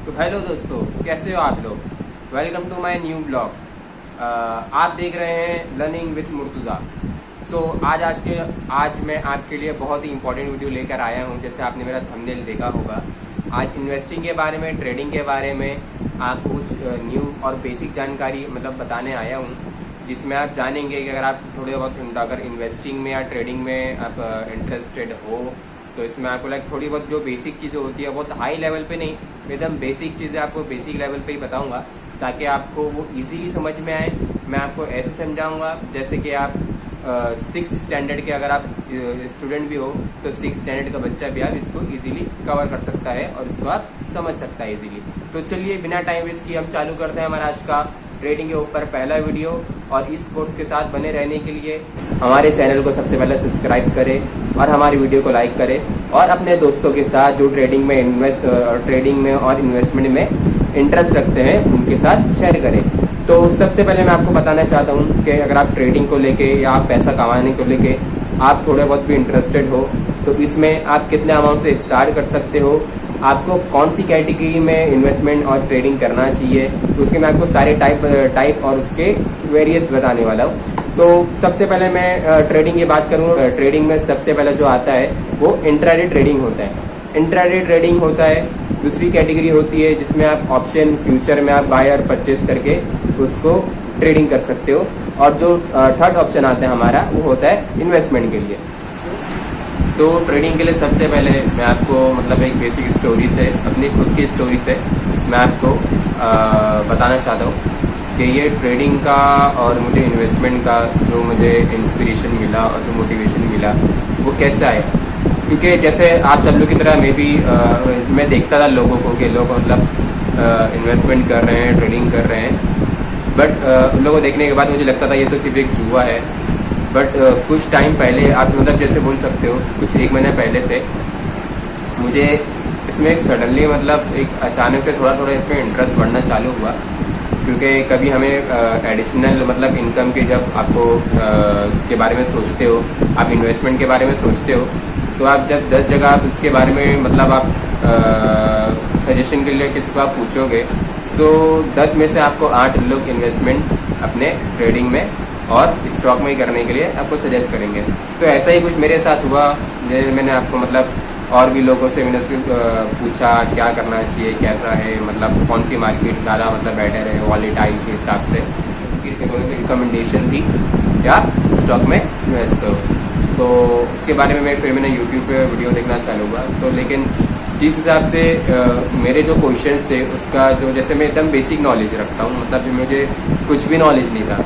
तो हेलो दोस्तों, कैसे हो आप लोग। Welcome to my new blog. आप देख रहे हैं लर्निंग विथ मुर्तुज़ा। आज मैं आपके लिए बहुत ही इंपॉर्टेंट वीडियो लेकर आया हूं। जैसे आपने मेरा थंबनेल देखा होगा, आज इन्वेस्टिंग के बारे में, ट्रेडिंग के बारे में आपको कुछ न्यू और बेसिक जानकारी बताने आया हूं, जिसमें आप जानेंगे कि अगर आप थोड़े बहुत अगर इन्वेस्टिंग में या ट्रेडिंग में आप इंटरेस्टेड हो तो इसमें आपको थोड़ी बहुत जो बेसिक चीज़ें होती है, बहुत हाई लेवल पे नहीं, एकदम बेसिक चीज़ें आपको बेसिक लेवल पे ही बताऊंगा, ताकि आपको वो इजीली समझ में आए। मैं आपको ऐसे समझाऊंगा जैसे कि आप 6 स्टैंडर्ड के अगर आप स्टूडेंट भी हो तो 6 स्टैंडर्ड का बच्चा भी आप इसको इजीली कवर कर सकता है और इसको आप समझ सकता है इजीली। तो चलिए बिना टाइम वेस्ट किए हम चालू करते हैं हमारा आज का ट्रेडिंग के ऊपर पहला वीडियो। और इस कोर्स के साथ बने रहने के लिए हमारे चैनल को सबसे पहले सब्सक्राइब करें और हमारी वीडियो को लाइक करें और अपने दोस्तों के साथ जो ट्रेडिंग में और इन्वेस्टमेंट में इंटरेस्ट रखते हैं उनके साथ शेयर करें। तो सबसे पहले मैं आपको बताना चाहता हूँ कि अगर आप ट्रेडिंग को लेके या आप पैसा कमाने को लेके आप थोड़े बहुत भी इंटरेस्टेड हो तो इसमें आप कितने अमाउंट से स्टार्ट कर सकते हो, आपको कौन सी कैटेगरी में इन्वेस्टमेंट और ट्रेडिंग करना चाहिए, तो उसके मैं आपको सारे टाइप और उसके वेरिएंट्स बताने वाला हूँ। तो सबसे पहले मैं ट्रेडिंग की बात करूँ। ट्रेडिंग में सबसे पहले जो आता है वो इंट्राडे ट्रेडिंग होता है। इंट्राडे ट्रेडिंग होता है। दूसरी कैटेगरी होती है जिसमें आप ऑप्शन फ्यूचर में आप बाय और परचेज करके उसको ट्रेडिंग कर सकते हो। और जो थर्ड ऑप्शन आता है हमारा वो होता है इन्वेस्टमेंट के लिए। तो ट्रेडिंग के लिए सबसे पहले मैं आपको एक बेसिक स्टोरी से, अपनी खुद की स्टोरी से मैं आपको बताना चाहता हूँ कि ये ट्रेडिंग का और मुझे इन्वेस्टमेंट का जो मुझे इंस्पिरेशन मिला और जो मोटिवेशन मिला वो कैसे आया। क्योंकि जैसे आप सब लोग की तरह मैं देखता था लोगों को कि लोग इन्वेस्टमेंट कर रहे हैं, ट्रेडिंग कर रहे हैं, बट उन लोगों को देखने के बाद मुझे लगता था ये तो सिर्फ एक जुआ है। बट कुछ टाइम पहले आप जैसे बोल सकते हो कुछ 1 महीने पहले से मुझे इसमें एक सडनली एक अचानक से थोड़ा थोड़ा इसमें इंटरेस्ट बढ़ना चालू हुआ। क्योंकि कभी हमें एडिशनल इनकम के जब आपको के बारे में सोचते हो, आप इन्वेस्टमेंट के बारे में सोचते हो, तो आप जब 10 जगह आप उसके बारे में आप सजेशन के लिए किसी को आप पूछोगे, सो 10 में से आपको 8 लोग इन्वेस्टमेंट अपने ट्रेडिंग में और स्टॉक में ही करने के लिए आपको सजेस्ट करेंगे। तो ऐसा ही कुछ मेरे साथ हुआ। मैंने आपको और भी लोगों से मैंने उसको पूछा क्या करना चाहिए, कैसा है, कौन सी मार्केट ज़्यादा बेटर है वॉलेटाइल के हिसाब से, रिकमेंडेशन थी या स्टॉक में इन्वेस्ट करो। तो उसके बारे में मैंने यूट्यूब पे वीडियो देखना चालू हुआ। तो लेकिन जिस हिसाब से मेरे जो क्वेश्चंस थे उसका जो जैसे मैं एकदम बेसिक नॉलेज रखता हूँ, मुझे कुछ भी नॉलेज नहीं था।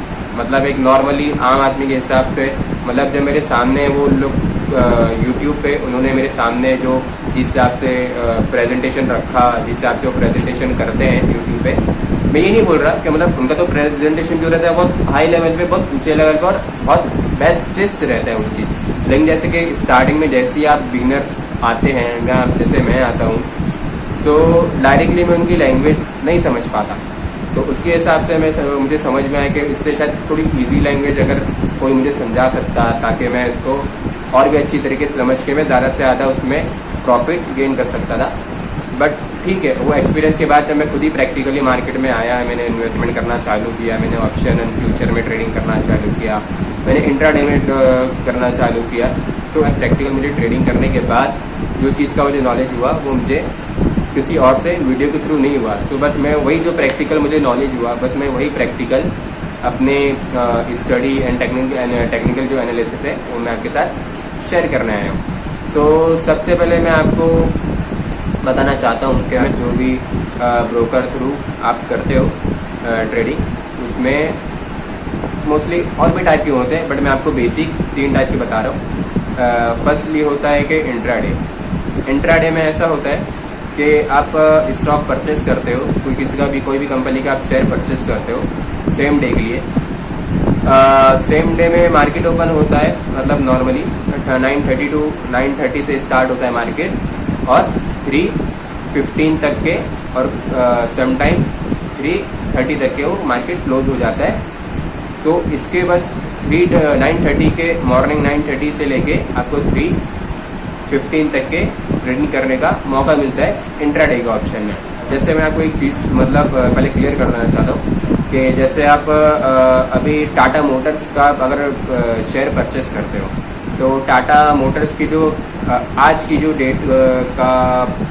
एक नॉर्मली आम आदमी के हिसाब से जब मेरे सामने वो लोग यूट्यूब पे उन्होंने मेरे सामने जो जिस हिसाब से प्रेजेंटेशन रखा, जिस हिसाब से वो प्रेजेंटेशन करते हैं यूट्यूब पे, मैं ये नहीं बोल रहा कि उनका तो प्रेजेंटेशन जो रहता है बहुत हाई लेवल पे, बहुत ऊंचे लेवल पे और बहुत बेस्ट रहता है वो चीज़। लेकिन जैसे कि स्टार्टिंग में जैसे ही आप बिगिनर्स आते हैं जैसे मैं आता हूँ, सो डायरेक्टली मैं उनकी लैंग्वेज नहीं समझ पाता। तो उसके हिसाब से मुझे समझ में आया कि इससे शायद थोड़ी इजी लैंग्वेज अगर कोई मुझे समझा सकता, ताकि मैं इसको और भी अच्छी तरीके से समझ के मैं ज़्यादा से ज़्यादा उसमें प्रॉफिट गेन कर सकता था। बट ठीक है, वो एक्सपीरियंस के बाद जब मैं खुद ही प्रैक्टिकली मार्केट में आया, मैंने इन्वेस्टमेंट करना चालू किया, मैंने ऑप्शन एंड फ्यूचर में ट्रेडिंग करना चालू किया, मैंने इंट्राडे में करना चालू किया। तो प्रैक्टिकल मुझे ट्रेडिंग करने के बाद जो चीज़ का मुझे नॉलेज हुआ वो मुझे किसी और से वीडियो के थ्रू नहीं हुआ। तो बस मैं वही जो प्रैक्टिकल मुझे नॉलेज हुआ, बस मैं वही प्रैक्टिकल अपने स्टडी एंड टेक्निकल जो एनालिसिस है वो मैं आपके साथ शेयर करने आया हूँ। सो सबसे पहले मैं आपको बताना चाहता हूँ कि जो भी ब्रोकर थ्रू आप करते हो ट्रेडिंग, उसमें मोस्टली और भी टाइप के होते हैं, बट मैं आपको बेसिक 3 टाइप के बता रहा हूँ। फर्स्टली होता है कि इंट्राडे। इंट्राडे में ऐसा होता है कि आप स्टॉक परचेस करते हो, कोई भी कंपनी का आप शेयर परचेस करते हो सेम डे के लिए। सेम डे में मार्केट ओपन होता है, नॉर्मली 9:30 to 9:30 से स्टार्ट होता है मार्केट और 3:15 तक के और समटाइम 3:30 तक के वो मार्केट क्लोज हो जाता है। तो इसके बस 9:30 के मॉर्निंग 9:30 से लेके आपको 3:15 तक के ट्रेडिंग करने का मौका मिलता है इंट्राडे के ऑप्शन में। जैसे मैं आपको एक चीज़ मतलब पहले क्लियर कर देना चाहता हूँ कि जैसे आप अभी टाटा मोटर्स का अगर शेयर परचेस करते हो तो टाटा मोटर्स की जो आज की जो डेट का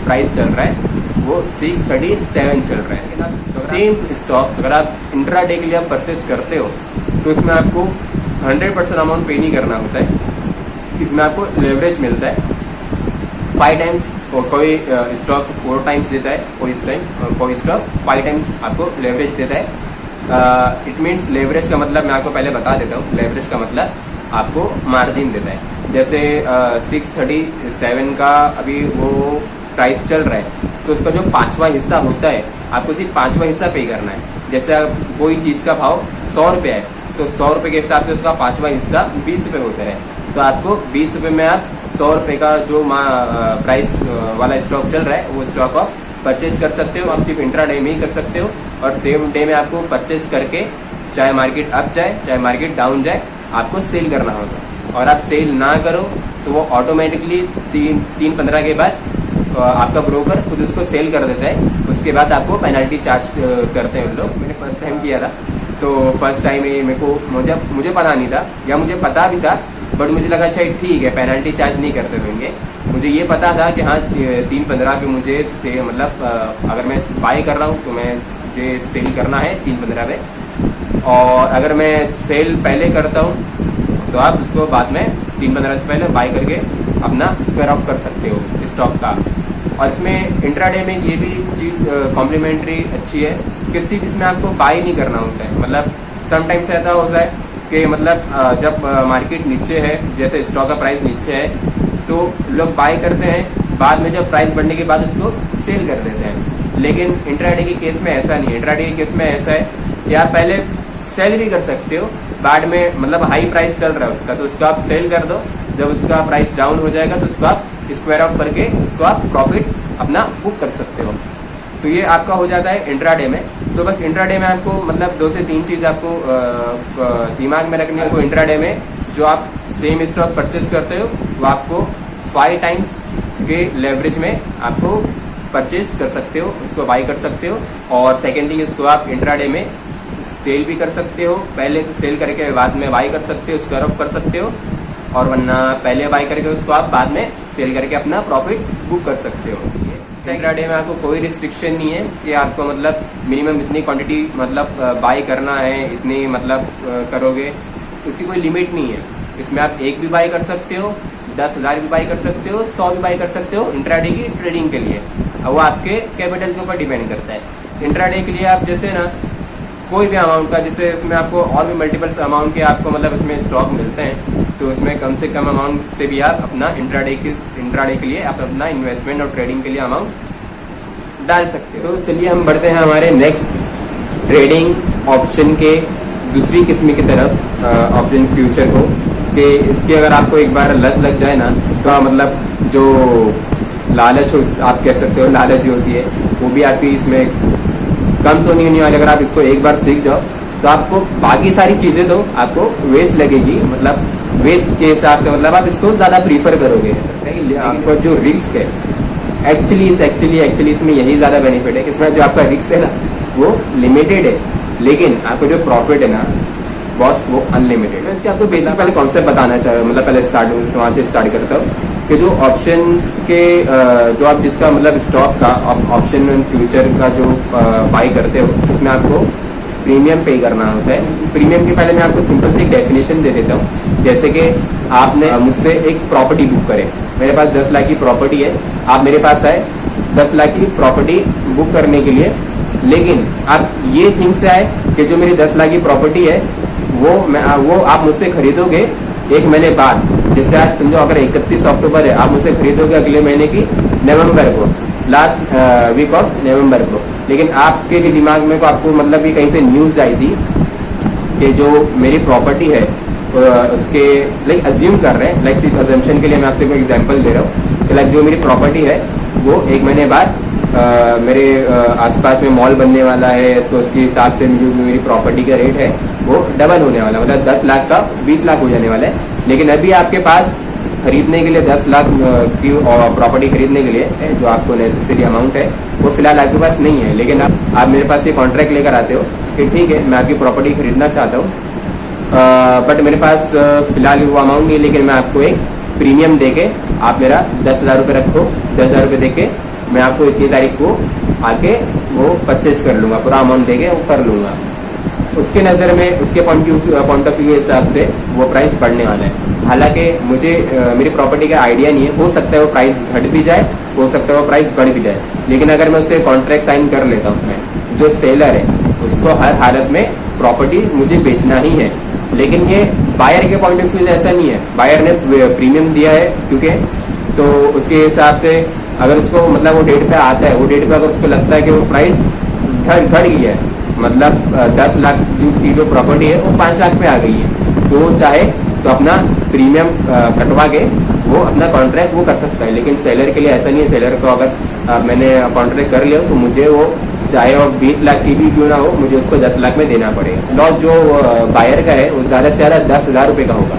प्राइस चल रहा है वो 637 चल रहा है ना। तो सेम स्टॉक अगर आप इंट्राडे के लिए आप परचेस करते हो तो इसमें आपको 100% अमाउंट पे नहीं करना होता है। इसमें आपको लेवरेज मिलता है 5 टाइम्स, और कोई स्टॉक 4 टाइम्स देता है, कोई स्टॉक 5 टाइम्स आपको लेवरेज देता है। इट मीन्स लेवरेज का मतलब मैं आपको पहले बता देता हूँ। लेवरेज का मतलब आपको मार्जिन देता है। जैसे 637 का अभी वो प्राइस चल रहा है तो उसका जो 5वां हिस्सा होता है आपको सिर्फ 5वां हिस्सा पे करना है। जैसे कोई चीज़ का भाव 100 रुपये है तो 100 रुपये के हिसाब से उसका 5वां हिस्सा 20 रुपये होता है। तो आपको 20 रुपये में आप 100 रुपये का जो प्राइस वाला स्टॉक चल रहा है वो स्टॉक आप परचेज कर सकते हो। आप सिर्फ इंट्राडे में ही कर सकते हो और सेम डे में आपको परचेज करके चाहे मार्केट अप जाए चाहे मार्केट डाउन जाए आपको सेल करना होगा। और आप सेल ना करो तो वो ऑटोमेटिकली 3-15 के बाद आपका ब्रोकर खुद उसको सेल कर देता है। उसके बाद आपको पेनल्टी चार्ज करते हैं लोग। मैंने फर्स्ट टाइम किया था तो फर्स्ट टाइम मेरे को मुझे पता नहीं था, या मुझे पता भी था बट मुझे लगा शायद ठीक है पेनल्टी चार्ज नहीं करते होंगे। मुझे ये पता था कि हाँ 3-15 पे मुझे से मतलब अगर मैं बाय कर रहा हूँ तो मुझे सेल करना है 3-15 पे, और अगर मैं सेल पहले करता हूँ तो आप उसको बाद में 3-15 से पहले बाय करके अपना स्क्वायर ऑफ कर सकते हो स्टॉक का। और इसमें इंट्राडे में ये भी चीज़ कॉम्प्लीमेंट्री अच्छी है कि सिर्फ इसमें आपको बाय नहीं करना होता है। मतलब समटाइम्स ऐसा होता है कि मतलब जब मार्केट नीचे है, जैसे स्टॉक का प्राइस नीचे है तो लोग बाय करते हैं, बाद में जब प्राइस बढ़ने के बाद उसको सेल कर देते हैं। लेकिन इंट्राडे के केस में ऐसा नहीं है। इंट्राडे के केस में ऐसा है कि आप पहले सेल भी कर सकते हो, बाद में मतलब हाई प्राइस चल रहा है उसका तो उसको आप सेल कर दो, जब उसका प्राइस डाउन हो जाएगा तो उसको आप स्क्वायर ऑफ करके उसको आप प्रॉफिट अपना बुक कर सकते हो। तो ये आपका हो जाता है इंट्राडे में। तो बस इंट्राडे में आपको मतलब 2 से 3 चीज़ आपको दिमाग में रखनी है। तो इंट्राडे में जो आप सेम स्टॉक परचेस करते हो वो आपको 5 टाइम्स के लेवरेज में आपको परचेस कर सकते हो, उसको बाई कर सकते हो। और सेकेंड थिंग इसको आप इंट्राडे में सेल भी कर सकते हो, पहले सेल करके बाद में बाई कर सकते हो, स्क्वायर ऑफ कर सकते हो, और वरना पहले बाई करके उसको आप बाद में सेल करके अपना प्रॉफिट बुक कर सकते हो। इंट्राडे में आपको कोई रिस्ट्रिक्शन नहीं है कि आपको मतलब मिनिमम इतनी क्वांटिटी मतलब बाई करना है, इतनी मतलब करोगे, उसकी कोई लिमिट नहीं है। इसमें आप 1 भी बाई कर सकते हो, 10,000 भी बाई कर सकते हो, 100 भी बाई कर सकते हो इंट्राडे की ट्रेडिंग के लिए। और वो आपके कैपिटल के ऊपर डिपेंड करता है। इंट्राडे के लिए आप जैसे ना कोई भी अमाउंट का, जैसे इसमें आपको और भी मल्टीपल्स अमाउंट के आपको मतलब इसमें स्टॉक मिलते हैं तो इसमें कम से कम अमाउंट से भी आप अपना इंट्राडे के लिए आप अपना इन्वेस्टमेंट और ट्रेडिंग के लिए अमाउंट डाल सकते हो। तो चलिए हम बढ़ते हैं हमारे नेक्स्ट ट्रेडिंग ऑप्शन के दूसरी किस्म की तरफ, ऑप्शन फ्यूचर को, कि इसकी अगर आपको एक बार लत लग जाए ना तो मतलब जो लालच हो, आप कह सकते हो लालच होती है, वो भी आपकी इसमें कम तो नहीं होने वाली। अगर आप इसको एक बार सीख जाओ तो आपको बाकी सारी चीज़ें तो आपको वेस्ट लगेगी, मतलब वेस्ट के हिसाब से मतलब आप इसको ज़्यादा प्रीफर करोगे। आपका जो रिस्क है एक्चुअली इसमें यही ज़्यादा बेनिफिट है कि इसमें जो आपका रिस्क है ना वो लिमिटेड है, लेकिन आपको जो प्रॉफिट है ना बॉस वो अनलिमिटेड है। इसके आपको बेसिक पहले कॉन्सेप्ट बताना चाहिए, मतलब पहले वहाँ से स्टार्ट करता हूँ कि जो ऑप्शंस के जो आप जिसका मतलब स्टॉक का ऑप्शन एंड फ्यूचर का जो बाई करते हो उसमें आपको प्रीमियम पे करना होता है। प्रीमियम के पहले मैं आपको सिंपल से एक डेफिनेशन दे देता हूँ। जैसे कि आपने मुझसे एक प्रॉपर्टी बुक करे, मेरे पास 10 लाख की प्रॉपर्टी है, आप मेरे पास आए 10 लाख की प्रॉपर्टी बुक करने के लिए, लेकिन आप ये थिंक से आए कि जो मेरी 10 लाख की प्रॉपर्टी है वो आप मुझसे खरीदोगे 1 महीने बाद। जैसे आज समझो अगर 31 अक्टूबर है, आप मुझसे खरीदोगे अगले महीने की नवंबर को, लास्ट वीक ऑफ नवंबर को, लेकिन आपके भी दिमाग में को आपको मतलब भी कहीं से न्यूज़ आई थी कि जो मेरी प्रॉपर्टी है उसके लाइक अज्यूम कर रहे हैं, लाइक सिर्फ अजम्पशन के लिए मैं आपसे कोई एग्जांपल दे रहा हूँ कि लाइक जो मेरी प्रॉपर्टी है वो 1 महीने बाद मेरे आसपास में मॉल बनने वाला है, तो उसके हिसाब से जो मेरी प्रॉपर्टी का रेट है वो डबल होने वाला, मतलब 10 लाख का 20 लाख हो जाने वाला है। लेकिन अभी आपके पास खरीदने के लिए 10 लाख की प्रॉपर्टी खरीदने के लिए जो आपको नेसेसरी अमाउंट है वो फिलहाल आपके पास नहीं है, लेकिन आप मेरे पास ये कॉन्ट्रैक्ट लेकर आते हो कि ठीक है मैं आपकी प्रॉपर्टी खरीदना चाहता हूँ, बट मेरे पास फिलहाल वो अमाउंट नहीं है, लेकिन मैं आपको एक प्रीमियम दे के आप मेरा 10,000 रुपये रखो, 10,000 रुपये दे के मैं आपको इतनी तारीख को आके वो परचेज कर लूँगा, पूरा अमाउंट दे के वो कर लूँगा। उसके नज़र में, उसके पॉइंट ऑफ व्यू के हिसाब से वो प्राइस बढ़ने वाला है। हालांकि मुझे मेरी प्रॉपर्टी का आइडिया नहीं है, हो सकता है वो प्राइस घट भी जाए, हो सकता है वो प्राइस बढ़ भी जाए, लेकिन अगर मैं उससे कॉन्ट्रैक्ट साइन कर लेता हूँ, मैं जो सेलर है उसको हर हालत में प्रॉपर्टी मुझे बेचना ही है। लेकिन ये बायर के पॉइंट ऑफ व्यू से ऐसा नहीं है, बायर ने प्रीमियम दिया है क्योंकि, तो उसके हिसाब से अगर उसको मतलब वो डेट पे आता है, वो डेट पे अगर उसको लगता है कि वो प्राइस घट गई है, मतलब 10 लाख की जो प्रॉपर्टी है वो 5 लाख पे आ गई है, तो वो चाहे तो अपना प्रीमियम कटवा के वो अपना कॉन्ट्रैक्ट वो कर सकता है। लेकिन सेलर के लिए ऐसा नहीं है, सेलर को अगर मैंने कॉन्ट्रैक्ट कर लिया तो मुझे वो चाहे वो 20 लाख की भी क्यों ना हो, मुझे उसको 10 लाख में देना पड़ेगा। लॉस जो बायर का है वो ज़्यादा से ज़्यादा 10,000 रुपये का होगा।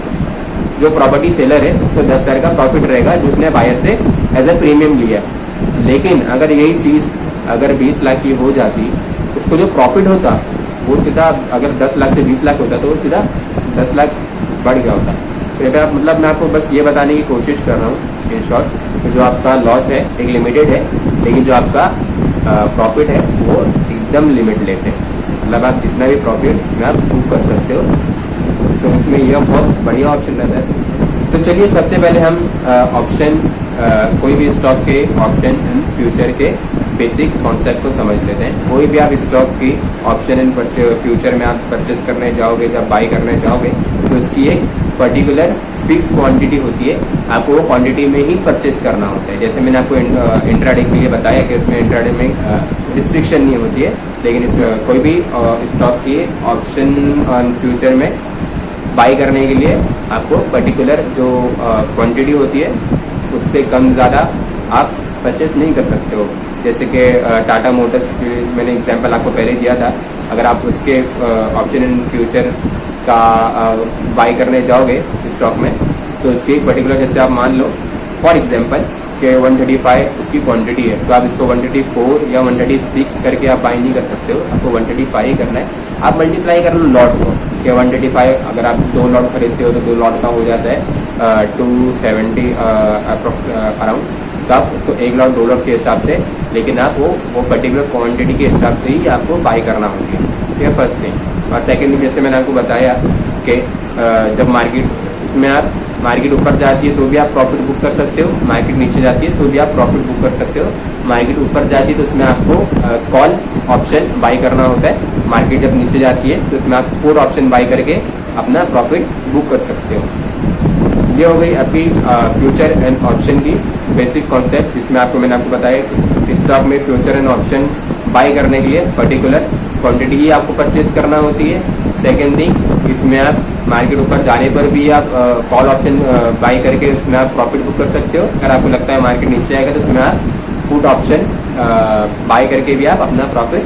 जो प्रॉपर्टी सेलर है उसको 10,000 का प्रॉफिट रहेगा जो उसने बायर से एज ए प्रीमियम लिया। लेकिन अगर यही चीज़ अगर 20 लाख की हो जाती, उसको जो प्रॉफिट होता वो सीधा, अगर 10 लाख से 20 लाख होता तो वो सीधा 10 लाख बढ़ गया होता। तो अगर मतलब मैं आपको बस ये बताने की कोशिश कर रहा हूँ इन शॉर्ट, जो आपका लॉस है एक लिमिटेड है, लेकिन जो आपका प्रॉफिट है वो एकदम लिमिटलेस है। मतलब आप जितना भी प्रॉफिट इसमें आप बुक कर सकते हो, तो इसमें यह बहुत बढ़िया ऑप्शन रहता है। तो चलिए सबसे पहले हम ऑप्शन, कोई भी स्टॉक के ऑप्शन एंड फ्यूचर के बेसिक कॉन्सेप्ट को समझ लेते हैं। कोई भी आप स्टॉक की ऑप्शन एंड फ्यूचर में आप परचेस करने जाओगे, जब बाई करने जाओगे तो इसकी एक पर्टिकुलर फिक्स क्वांटिटी होती है, आपको वो क्वांटिटी में ही परचेस करना होता है। जैसे मैंने आपको इंट्राडे के लिए बताया कि उसमें इंट्राडे में रिस्ट्रिक्शन नहीं होती है, लेकिन इसमें कोई भी स्टॉक की ऑप्शन एंड फ्यूचर में बाई करने के लिए आपको पर्टिकुलर जो क्वांटिटी होती है उससे कम ज़्यादा आप परचेस नहीं कर सकते हो। जैसे कि टाटा मोटर्स की मैंने एग्जांपल आपको पहले दिया था, अगर आप उसके ऑप्शन इन फ्यूचर का बाई करने जाओगे स्टॉक में, तो उसकी एक पर्टिकुलर, जैसे आप मान लो फॉर एग्जांपल कि 135 उसकी क्वांटिटी है, तो आप इसको 134 या 136 करके आप बाई नहीं कर सकते हो, आपको 135 ही करना है। आप मल्टीप्लाई कर लो लॉट को कि 135 अगर आप 2 लॉट खरीदते हो तो 2 लॉट का हो जाता है 270 अप्रोक्स अराउंड, तो आप उसको 1 लॉट 2 लॉट के हिसाब से, लेकिन आप वो पर्टिकुलर क्वांटिटी के हिसाब से ही आपको बाई करना होगी। ये फर्स्ट थिंग। और सेकेंड थिंग, जैसे मैंने आपको बताया कि जब इसमें आप मार्केट ऊपर जाती है तो भी आप प्रॉफिट बुक कर सकते हो, मार्केट नीचे जाती है तो भी आप प्रॉफिट बुक कर सकते हो। मार्केट ऊपर जाती है तो उसमें आपको कॉल ऑप्शन बाई करना होता है, मार्केट जब नीचे जाती है तो उसमें आप पुट ऑप्शन बाई करके अपना प्रॉफिट बुक कर सकते हो। ये हो गई आपकी फ्यूचर एंड ऑप्शन की बेसिक कॉन्सेप्ट, जिसमें मैंने आपको बताया स्टॉक में फ्यूचर एंड ऑप्शन बाई करने के लिए पर्टिकुलर क्वांटिटी ही आपको परचेज करना होती है। सेकेंड थिंग, इसमें आप मार्केट ऊपर जाने पर भी आप कॉल ऑप्शन बाई करके उसमें आप प्रॉफिट बुक कर सकते हो। अगर आपको लगता है मार्केट नीचे आएगा तो उसमें आप पुट ऑप्शन बाई करके भी आप अपना प्रॉफिट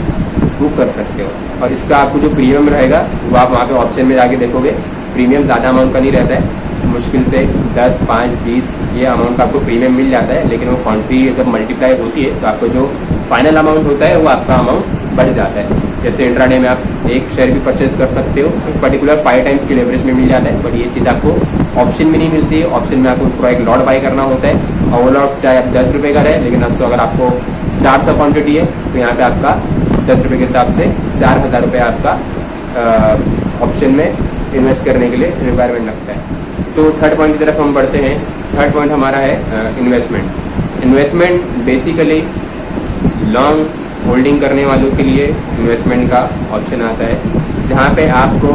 बुक कर सकते हो। और इसका आपको जो प्रीमियम रहेगा वो आप वहाँ पे ऑप्शन में जाके देखोगे, प्रीमियम ज़्यादा अमाउंट का नहीं रहता है, मुश्किल से 10, 5, 20 ये अमाउंट का आपको प्रीमियम मिल जाता है। लेकिन वो क्वांटिटी जब मल्टीप्लाई होती है तो आपको जो फाइनल अमाउंट होता है वो आपका अमाउंट बढ़ जाता है। जैसे इंट्राडे में आप एक शेयर भी परचेज कर सकते हो, एक पर्टिकुलर 5 टाइम्स की लेवरेज में मिल जाता है, बट ये चीज़ आपको ऑप्शन में नहीं मिलती है। ऑप्शन में आपको पूरा एक लॉट बाई करना होता है, और वो लॉट चाहे आप 10 रुपये का रहे, लेकिन अब तो अगर आपको 400 क्वान्टिटी है तो यहाँ पे आपका 10 रुपये के हिसाब से 4,000 रुपये आपका ऑप्शन में इन्वेस्ट करने के लिए रिक्वायरमेंट लगता है। तो थर्ड पॉइंट की तरफ हम बढ़ते हैं। थर्ड पॉइंट हमारा है investment. Investment basically long holding करने वालों के लिए इन्वेस्टमेंट का ऑप्शन आता है, जहाँ पे आपको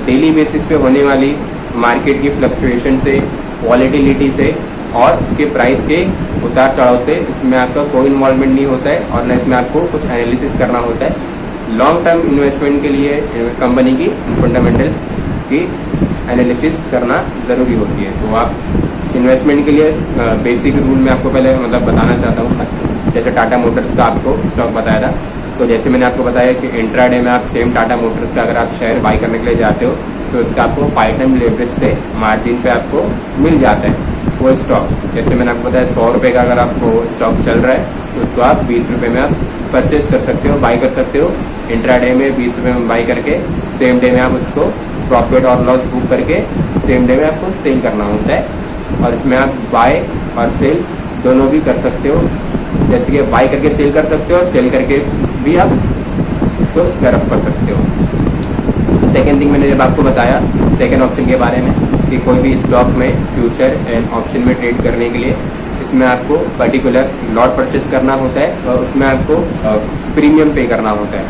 डेली बेसिस पे होने वाली मार्केट की फ्लक्चुएशन से, वॉलेटिलिटी से और उसके प्राइस के उतार चढ़ाव से इसमें आपका कोई इन्वॉल्वमेंट नहीं होता है, और न इसमें आपको कुछ एनालिसिस करना होता है। लॉन्ग टर्म इन्वेस्टमेंट के लिए कंपनी की फंडामेंटल्स की एनालिसिस करना ज़रूरी होती है। तो आप इन्वेस्टमेंट के लिए बेसिक रूल मैं आपको पहले बताना चाहता हूँ। जैसे टाटा मोटर्स का आपको स्टॉक बताया था, तो जैसे मैंने आपको बताया कि इंट्राडे में आप सेम टाटा मोटर्स का अगर आप शेयर बाई करने के लिए जाते हो तो उसका आपको 5 टाइम लेवरेज से मार्जिन पे आपको मिल जाता है वो स्टॉक। जैसे मैंने आपको बताया 100 रुपये का अगर आपको स्टॉक चल रहा है तो उसको आप 20 रुपये में आप परचेज कर सकते हो, बाई कर सकते हो। इंट्राडे में 20 रुपये में बाई करके सेम डे में आप उसको प्रॉफिट और लॉस बुक करके सेम डे में आपको सेल करना होता है। और इसमें आप बाय और सेल दोनों भी कर सकते हो। जैसे कि बाई करके सेल कर सकते हो, सेल करके भी आप इसको स्क्वायर ऑफ कर सकते हो। सेकेंड थिंग मैंने जब आपको बताया सेकेंड ऑप्शन के बारे में कि कोई भी स्टॉक में फ्यूचर एंड ऑप्शन में ट्रेड करने के लिए इसमें आपको पर्टिकुलर लॉट परचेस करना होता है और उसमें आपको प्रीमियम पे करना होता है।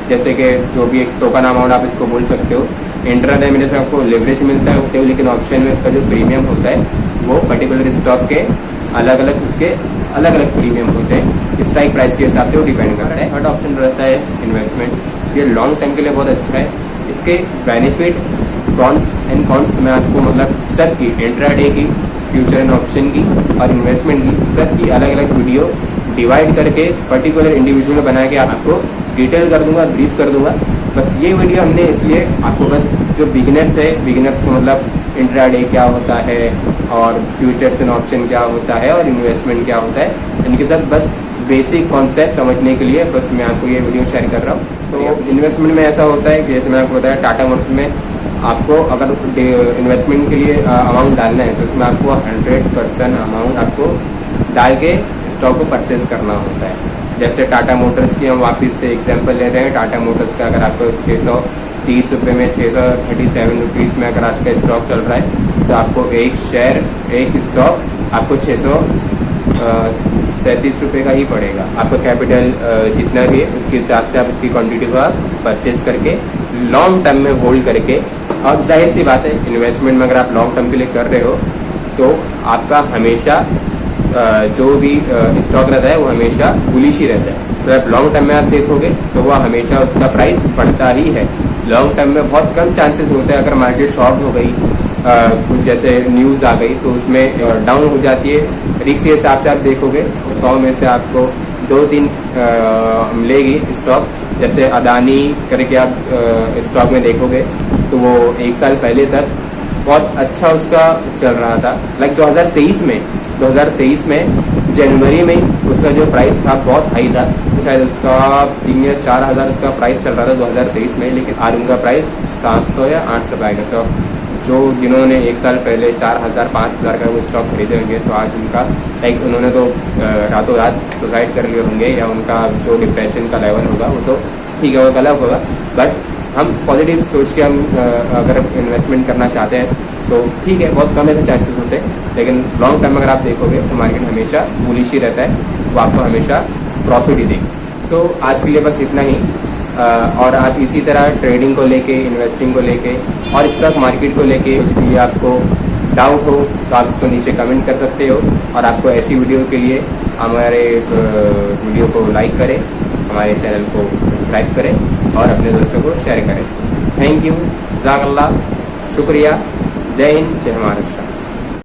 जैसे कि जो भी एक टोकन अमाउंट आप इसको बोल सकते हो। इंट्राडे में जैसे आपको लेवरेज मिलता है लेकिन ऑप्शन में इसका जो प्रीमियम होता है वो पर्टिकुलर स्टॉक के अलग अलग उसके अलग अलग प्रीमियम होते हैं। स्ट्राइक प्राइस के हिसाब से वो डिपेंड करता है। थर्ड ऑप्शन रहता है इन्वेस्टमेंट। ये लॉन्ग टर्म के लिए बहुत अच्छा है। इसके बेनिफिट प्रॉन्स एंड कॉन्स मैं आपको मतलब सब की इंट्राडे की, फ्यूचर एंड ऑप्शन की और इन्वेस्टमेंट की सब की अलग अलग वीडियो डिवाइड करके पर्टिकुलर इंडिविजुअल बना के आपको डिटेल कर दूंगा, ब्रीफ कर दूंगा। बस ये वीडियो हमने इसलिए आपको बस जो बिगिनर्स है, बिगिनर्स को मतलब इंट्राडे क्या होता है और फ्यूचर्स एंड ऑप्शन क्या होता है और इन्वेस्टमेंट क्या होता है, इनके साथ बस बेसिक कॉन्सेप्ट समझने के लिए बस मैं आपको ये वीडियो शेयर कर रहा हूँ। तो इन्वेस्टमेंट में ऐसा होता है कि जैसे मैंने आपको बताया टाटा मोटर्स में आपको अगर इन्वेस्टमेंट के लिए अमाउंट डालना है तो उसमें आपको 100% अमाउंट आपको डाल के स्टॉक को परचेज करना होता है। जैसे टाटा मोटर्स की हम वापस से एग्जांपल ले रहे हैं। टाटा मोटर्स का अगर आपको 630 रुपये में 637 रुपीज़ में अगर आज का स्टॉक चल रहा है तो आपको एक शेयर एक स्टॉक आपको 637 रुपये का ही पड़ेगा। आपका कैपिटल जितना भी है उसके हिसाब से आप उसकी क्वांटिटी को आप परचेज करके लॉन्ग टर्म में होल्ड करके, और जाहिर सी बात है इन्वेस्टमेंट में अगर आप लॉन्ग टर्म के लिए कर रहे हो तो आपका हमेशा जो भी स्टॉक रहता है वो हमेशा बुलिश ही रहता है। तो आप लॉन्ग टर्म में आप देखोगे तो वह हमेशा उसका प्राइस बढ़ता ही है। लॉन्ग टर्म में बहुत कम चांसेस होते हैं अगर मार्केट शॉर्ट हो गई, कुछ जैसे न्यूज़ आ गई तो उसमें डाउन हो जाती है। रिस्क के हिसाब से आप देखोगे 100 में से आपको 2-3 मिलेगी स्टॉक। जैसे अदानी करके आप स्टॉक में देखोगे तो वो 1 साल पहले तक बहुत अच्छा उसका चल रहा था। लाइक 2023 में जनवरी में उसका जो प्राइस था बहुत हाई था। शायद उसका 3 या 4 हज़ार उसका प्राइस चल रहा था 2023 में, लेकिन आज उनका प्राइस 700 या 800 का आएगा। तो जो जिन्होंने 1 साल पहले 4,000 5,000 का वो स्टॉक खरीदे होंगे तो आज उनका लाइक उन्होंने तो रातों रात सुसाइड कर लिए होंगे या उनका जो डिप्रेशन का लेवल होगा वो तो ठीक है, वो अलग होगा। बट हम पॉजिटिव सोच के हम अगर इन्वेस्टमेंट करना चाहते हैं तो ठीक है, बहुत कम ऐसे चांसेस होते हैं। लेकिन लॉन्ग टर्म अगर आप देखोगे तो मार्केट हमेशा बुलिश ही रहता है, वो आपको हमेशा प्रॉफिट ही देगी। सो आज के लिए बस इतना ही। और आप इसी तरह ट्रेडिंग को लेके, इन्वेस्टिंग को लेके और स्टॉक मार्केट को लेके कुछ भी आपको डाउट हो तो आप इसको नीचे कमेंट कर सकते हो। और आपको ऐसी वीडियो के लिए हमारे वीडियो को लाइक करें, हमारे चैनल को सब्सक्राइब करें और अपने दोस्तों को शेयर करें। थैंक यू, जज़ाकल्लाह, शुक्रिया, जय हिंद, जय महाराष्ट्र।